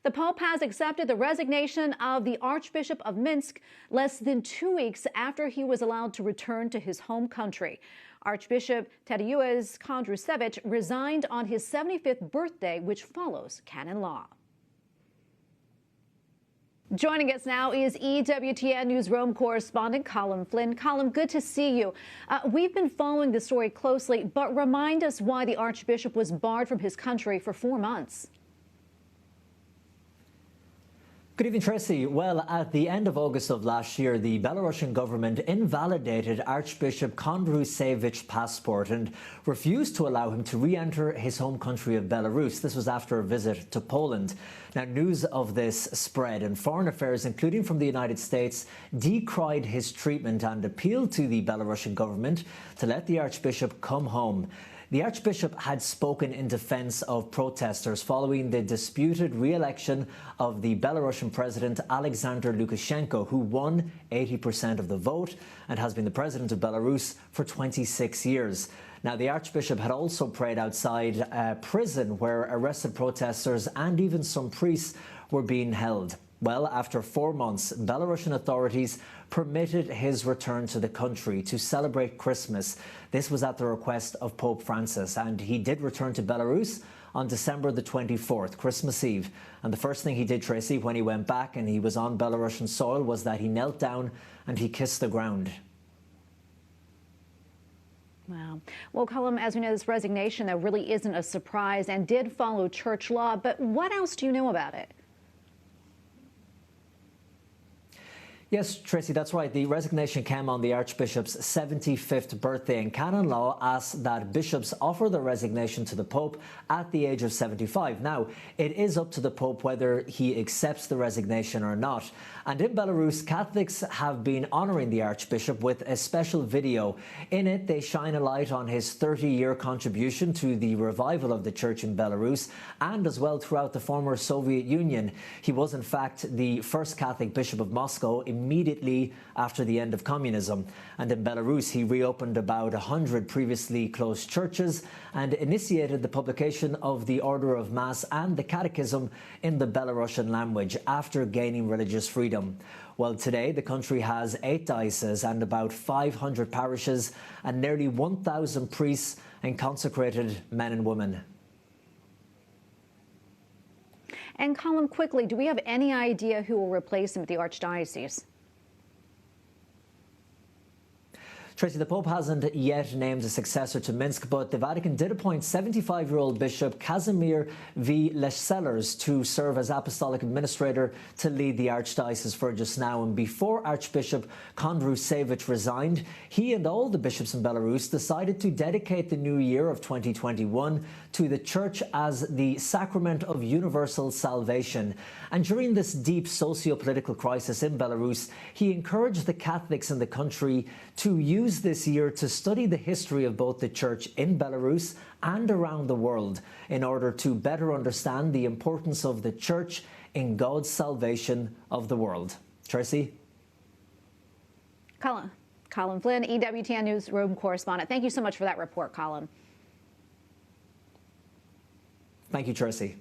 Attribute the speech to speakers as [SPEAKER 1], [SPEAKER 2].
[SPEAKER 1] The Pope has accepted the resignation of the Archbishop of Minsk less than 2 weeks after he was allowed to return to his home country. Archbishop Tadeusz Kondrusiewicz resigned on his 75th birthday, which follows canon law. Joining us now is EWTN Newsroom correspondent Colm Flynn. Colm, good to see you. We've been following the story closely, but remind us why the Archbishop was barred from his country for 4 months.
[SPEAKER 2] Good evening, Tracy. Well, at the end of August of last year, the Belarusian government invalidated Archbishop Kondrusiewicz's passport and refused to allow him to re-enter his home country of Belarus. This was after a visit to Poland. Now, news of this spread, and Foreign Affairs, including from the United States, decried his treatment and appealed to the Belarusian government to let the Archbishop come home. The Archbishop had spoken in defence of protesters following the disputed re-election of the Belarusian President Alexander Lukashenko, who won 80% of the vote and has been the President of Belarus for 26 years. Now, the Archbishop had also prayed outside a prison where arrested protesters and even some priests were being held. Well, after 4 months, Belarusian authorities permitted his return to the country to celebrate Christmas. This was at the request of Pope Francis, and he did return to Belarus on December the 24th, Christmas Eve. And the first thing he did, Tracy, when he went back and he was on Belarusian soil was that he knelt down and he kissed the ground.
[SPEAKER 1] Wow. Well, Colm, as we know, this resignation, though, really isn't a surprise and did follow church law. But what else do you know about it?
[SPEAKER 2] Yes, Tracy, that's right. The resignation came on the Archbishop's 75th birthday, and canon law asks that bishops offer their resignation to the Pope at the age of 75. Now, it is up to the Pope whether he accepts the resignation or not. And in Belarus, Catholics have been honouring the Archbishop with a special video. In it, they shine a light on his 30-year contribution to the revival of the Church in Belarus and as well throughout the former Soviet Union. He was, in fact, the first Catholic Bishop of Moscow immediately after the end of communism. And in Belarus, he reopened about 100 previously closed churches and initiated the publication of the Order of Mass and the Catechism in the Belarusian language after gaining religious freedom. Well, today the country has 8 dioceses and about 500 parishes and nearly 1,000 priests and consecrated men and women.
[SPEAKER 1] And Colm, quickly, do we have any idea who will replace him at the Archdiocese?
[SPEAKER 2] Tracy, the Pope hasn't yet named a successor to Minsk, but the Vatican did appoint 75-year-old Bishop Kazimierz V. Leszczellers to serve as apostolic administrator to lead the Archdiocese for just now. And before Archbishop Kondrusiewicz resigned, he and all the bishops in Belarus decided to dedicate the new year of 2021 to the Church as the sacrament of universal salvation. And during this deep socio-political crisis in Belarus, he encouraged the Catholics in the country to use this year to study the history of both the Church in Belarus and around the world in order to better understand the importance of the Church in God's salvation of the world. Tracy?
[SPEAKER 1] Colm Flynn, EWTN Newsroom correspondent. Thank you so much for that report, Colm.
[SPEAKER 2] Thank you, Tracy.